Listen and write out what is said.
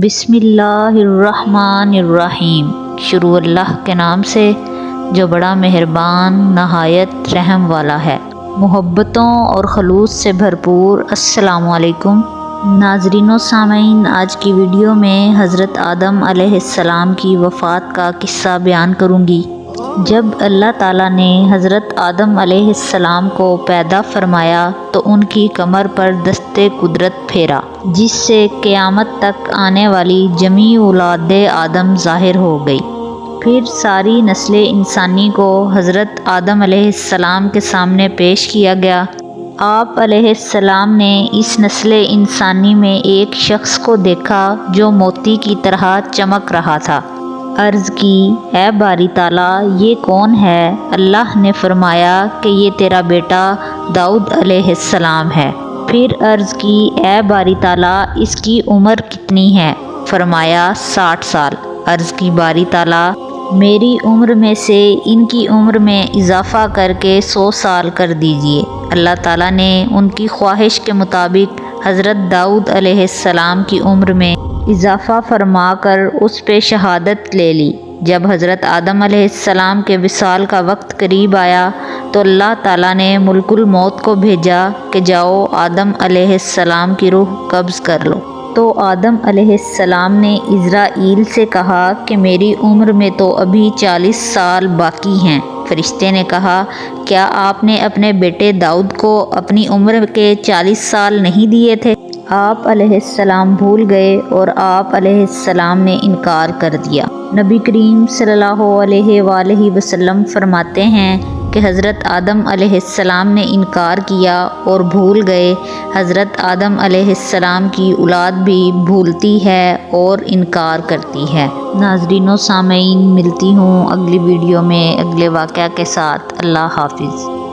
بسم اللہ الرحمن الرحیم۔ شروع اللہ کے نام سے جو بڑا مہربان نہایت رحم والا ہے۔ محبتوں اور خلوص سے بھرپور السلام علیکم ناظرین و سامعین، آج کی ویڈیو میں حضرت آدم علیہ السلام کی وفات کا قصہ بیان کروں گی۔ جب اللہ تعالیٰ نے حضرت آدم علیہ السلام کو پیدا فرمایا تو ان کی کمر پر دست قدرت پھیرا، جس سے قیامت تک آنے والی جمیع اولاد آدم ظاہر ہو گئی۔ پھر ساری نسل انسانی کو حضرت آدم علیہ السلام کے سامنے پیش کیا گیا۔ آپ علیہ السلام نے اس نسل انسانی میں ایک شخص کو دیکھا جو موتی کی طرح چمک رہا تھا۔ عرض کی، اے باری تعالیٰ، یہ کون ہے؟ اللہ نے فرمایا کہ یہ تیرا بیٹا داؤد علیہ السلام ہے۔ پھر عرض کی، اے باری تعالیٰ، اس کی عمر کتنی ہے؟ فرمایا 60 سال۔ عرض کی، باری تعالیٰ، میری عمر میں سے ان کی عمر میں اضافہ کر کے 100 سال کر دیجئے۔ اللہ تعالیٰ نے ان کی خواہش کے مطابق حضرت داؤد علیہ السلام کی عمر میں اضافہ فرما کر اس پہ شہادت لے لی۔ جب حضرت آدم علیہ السلام کے وصال کا وقت قریب آیا تو اللہ تعالیٰ نے ملک الموت کو بھیجا کہ جاؤ آدم علیہ السلام کی روح قبض کر لو۔ تو آدم علیہ السلام نے عزرائیل سے کہا کہ میری عمر میں تو ابھی 40 سال باقی ہیں۔ فرشتے نے کہا، کیا آپ نے اپنے بیٹے داؤد کو اپنی عمر کے 40 سال نہیں دیے تھے؟ آپ علیہ السلام بھول گئے اور آپ علیہ السلام نے انکار کر دیا۔ نبی کریم صلی اللہ علیہ وآلہ وسلم فرماتے ہیں کہ حضرت آدم علیہ السلام نے انکار کیا اور بھول گئے۔ حضرت آدم علیہ السلام کی اولاد بھی بھولتی ہے اور انکار کرتی ہے۔ ناظرین و سامعین، ملتی ہوں اگلی ویڈیو میں اگلے واقعہ کے ساتھ۔ اللہ حافظ۔